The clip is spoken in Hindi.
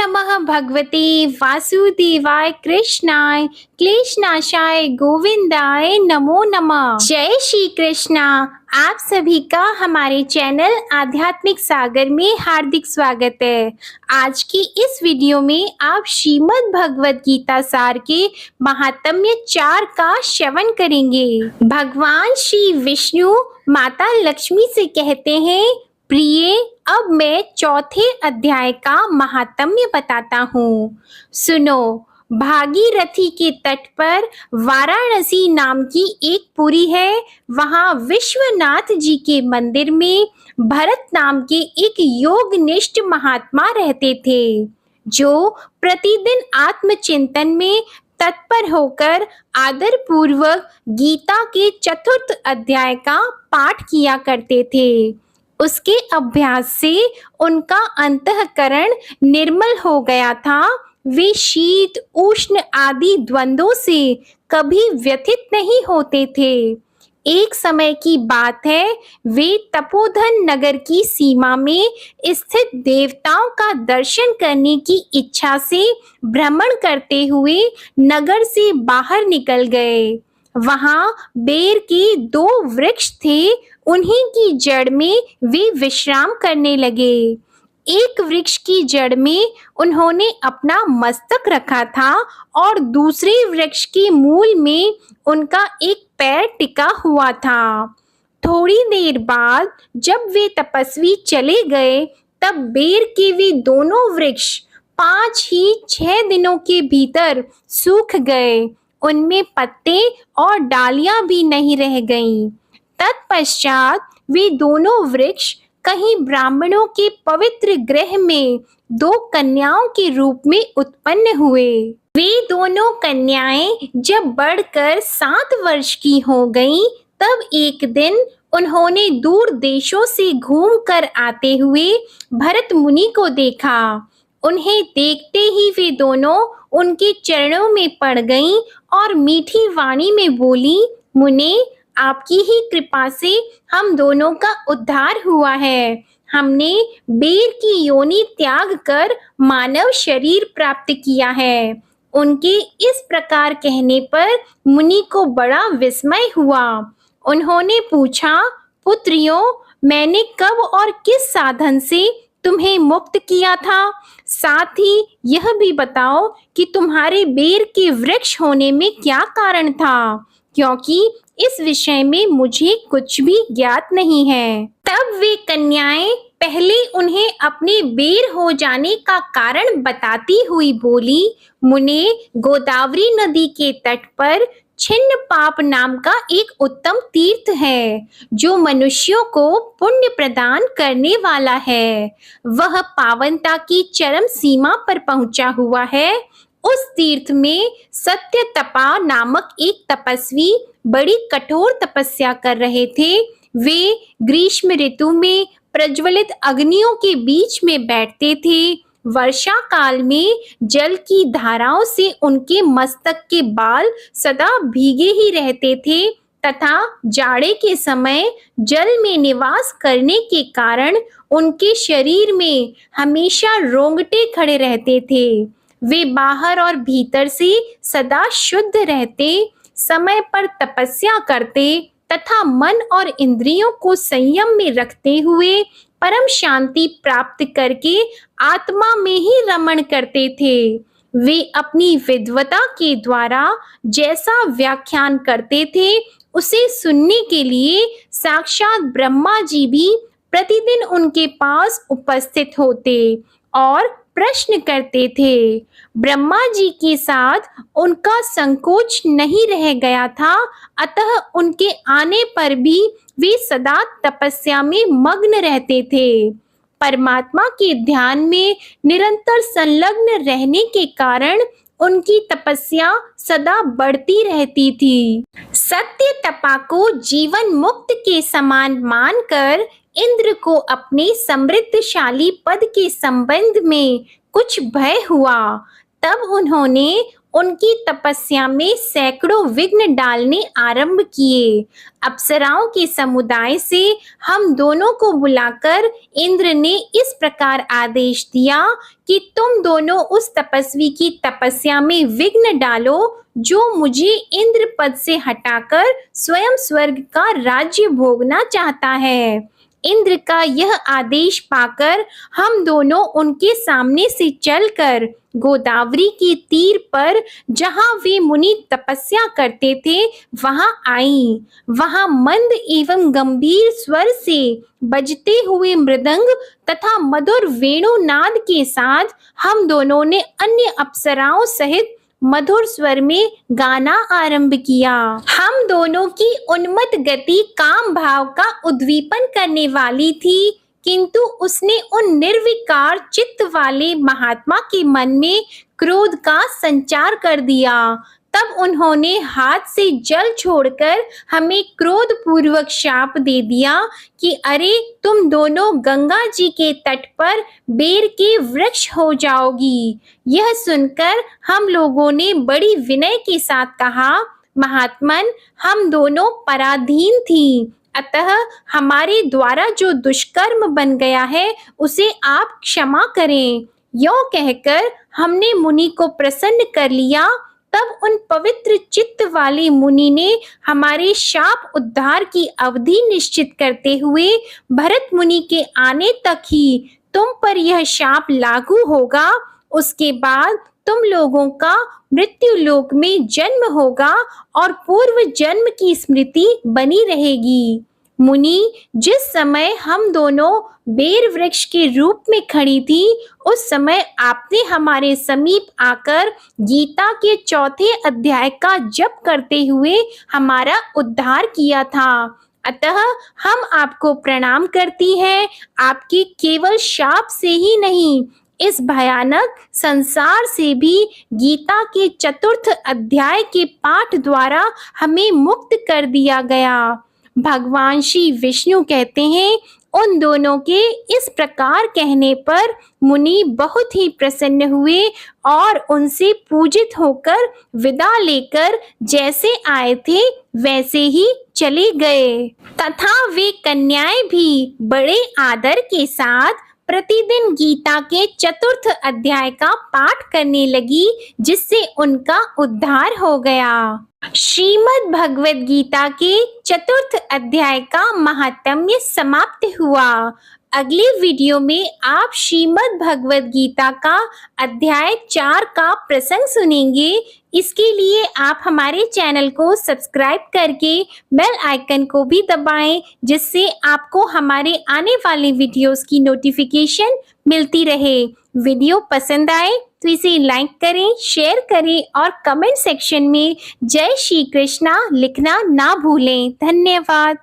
नमः भगवते वासुदेवाय कृष्णाय क्लेशनाशाय गोविंदाय नमो नमः। जय श्री कृष्णा। आप सभी का हमारे चैनल आध्यात्मिक सागर में हार्दिक स्वागत है। आज की इस वीडियो में आप श्रीमद् भगवत गीता सार के महात्म्य 4 का श्रवण करेंगे। भगवान श्री विष्णु माता लक्ष्मी से कहते हैं, प्रिय, अब मैं चौथे अध्याय का महात्म्य बताता हूँ। सुनो, भागीरथी के तट पर वाराणसी नाम की एक पुरी है। वहाँ विश्वनाथ जी के मंदिर में भरत नाम के एक योगनिष्ठ महात्मा रहते थे, जो प्रतिदिन आत्मचिंतन में तत्पर होकर आदर पूर्वक गीता के 4th अध्याय का पाठ किया करते थे। उसके अभ्यास से उनका अंतःकरण निर्मल हो गया था। वे शीत उष्ण आदि द्वंद्वों से कभी व्यथित नहीं होते थे। एक समय की बात है, वे तपोधन नगर की सीमा में स्थित देवताओं का दर्शन करने की इच्छा से भ्रमण करते हुए नगर से बाहर निकल गए। वहां बेर के 2 वृक्ष थे। उन्हीं की जड़ में वे विश्राम करने लगे। एक वृक्ष की जड़ में उन्होंने अपना मस्तक रखा था और दूसरे वृक्ष के मूल में उनका एक पैर टिका हुआ था। थोड़ी देर बाद जब वे तपस्वी चले गए, तब बेर के वे दोनों वृक्ष 5 ही 6 दिनों के भीतर सूख गए। उनमें पत्ते और डालियां भी नहीं रह गईं। तत्पश्चात वे दोनों वृक्ष कहीं ब्राह्मणों के पवित्र गृह में 2 कन्याओं के रूप में उत्पन्न हुए। वे दोनों कन्याएं जब बढ़कर 7 वर्ष की हो गईं, तब एक दिन उन्होंने दूर देशों से घूमकर आते हुए भरत मुनि को देखा। उन्हें देखते ही वे दोनों उनके चरणों में पड़ गईं और मीठी वाणी में बोली, मुने, आपकी ही कृपा से हम दोनों का उद्धार हुआ है। हमने बेर की योनि त्याग कर मानव शरीर प्राप्त किया है। उनके इस प्रकार कहने पर मुनि को बड़ा विस्मय हुआ। उन्होंने पूछा, पुत्रियों, मैंने कब और किस साधन से तुम्हें मुक्त किया था? साथ ही यह भी बताओ कि तुम्हारे बेर के वृक्ष होने में क्या कारण था, क्योंकि इस विषय में मुझे कुछ भी ज्ञात नहीं है। तब वे कन्याएं पहले उन्हें अपने बेर हो जाने का कारण बताती हुई बोली, मुने, गोदावरी नदी के तट पर छिन्न पाप नाम का एक उत्तम तीर्थ है, जो मनुष्यों को पुण्य प्रदान करने वाला है। वह पावनता की चरम सीमा पर पहुंचा हुआ है। उस तीर्थ में सत्य तपा नामक एक तपस्वी बड़ी कठोर तपस्या कर रहे थे। वे ग्रीष्म ऋतु में प्रज्वलित अग्नियों के बीच में बैठते थे। वर्षा काल में जल की धाराओं से उनके मस्तक के बाल सदा भीगे ही रहते थे तथा जाड़े के समय जल में निवास करने के कारण उनके शरीर में हमेशा रोंगटे खड़े रहते थे। वे बाहर और भीतर से सदा शुद्ध रहते, समय पर तपस्या करते तथा मन और इंद्रियों को संयम में रखते हुए परम शांति प्राप्त करके आत्मा में ही रमण करते थे। वे अपनी विद्वता के द्वारा जैसा व्याख्यान करते थे, उसे सुनने के लिए साक्षात ब्रह्मा जी भी प्रतिदिन उनके पास उपस्थित होते और प्रश्न करते थे। ब्रह्मा जी के साथ उनका संकोच नहीं रह गया था, अतः उनके आने पर भी वे सदा तपस्या में मग्न रहते थे। परमात्मा के ध्यान में निरंतर संलग्न रहने के कारण उनकी तपस्या सदा बढ़ती रहती थी। सत्य तपा को जीवन मुक्त के समान मानकर इंद्र को अपने समृद्धशाली पद के संबंध में कुछ भय हुआ। तब उन्होंने उनकी तपस्या में सैकड़ों विघ्न डालने आरंभ किए। अप्सराओं के समुदाय से हम दोनों को बुलाकर इंद्र ने इस प्रकार आदेश दिया कि तुम दोनों उस तपस्वी की तपस्या में विघ्न डालो जो मुझे इंद्र पद से हटाकर स्वयं स्वर्ग का राज्य भोगना चाहता है। इंद्र का यह आदेश पाकर हम दोनों उनके सामने से चलकर गोदावरी के तीर पर जहां वे मुनि तपस्या करते थे वहां आई। वहां मंद एवं गंभीर स्वर से बजते हुए मृदंग तथा मधुर वेणुनाद के साथ हम दोनों ने अन्य अप्सराओं सहित मधुर स्वर में गाना आरंभ किया। हम दोनों की उन्मत्त गति काम भाव का उद्दीपन करने वाली थी, किंतु उसने उन निर्विकार चित्त वाले महात्मा के मन में क्रोध का संचार कर दिया। तब उन्होंने हाथ से जल छोड़कर हमें क्रोध पूर्वक शाप दे दिया कि अरे तुम दोनों गंगा जी के तट पर बेर के वृक्ष हो जाओगी। यह सुनकर हम लोगों ने बड़ी विनय के साथ कहा, महात्मन हम दोनों पराधीन थी, अतः हमारे द्वारा जो दुष्कर्म बन गया है उसे आप क्षमा करें। यों कहकर हमने मुनि को प्रसन्न कर लिया। तब उन पवित्र चित्त वाले मुनि ने हमारे शाप उद्धार की अवधि निश्चित करते हुए भरत मुनि के आने तक ही तुम पर यह शाप लागू होगा, उसके बाद तुम लोगों का मृत्यु लोक में जन्म होगा और पूर्व जन्म की स्मृति बनी रहेगी। मुनि, जिस समय हम दोनों बेर वृक्ष के रूप में खड़ी थी, उस समय आपने हमारे समीप आकर गीता के 4थे अध्याय का जप करते हुए हमारा उद्धार किया था। अतः हम आपको प्रणाम करती हैं। आपके केवल शाप से ही नहीं, इस भयानक संसार से भी गीता के 4th अध्याय के पाठ द्वारा हमें मुक्त कर दिया गया। भगवान श्री विष्णु कहते हैं, उन दोनों के इस प्रकार कहने पर मुनि बहुत ही प्रसन्न हुए और उनसे पूजित होकर विदा लेकर जैसे आए थे वैसे ही चले गए। तथा वे कन्याएं भी बड़े आदर के साथ प्रतिदिन गीता के 4th अध्याय का पाठ करने लगी, जिससे उनका उद्धार हो गया। श्रीमद् भगवद गीता के 4th अध्याय का महात्म्य समाप्त हुआ। अगले वीडियो में आप श्रीमद् भगवद गीता का अध्याय 4 का प्रसंग सुनेंगे। इसके लिए आप हमारे चैनल को सब्सक्राइब करके बेल आइकन को भी दबाएं, जिससे आपको हमारे आने वाले वीडियोस की नोटिफिकेशन मिलती रहे। वीडियो पसंद आए तो इसे लाइक करें, शेयर करें और कमेंट सेक्शन में जय श्री कृष्णा लिखना ना भूलें। धन्यवाद।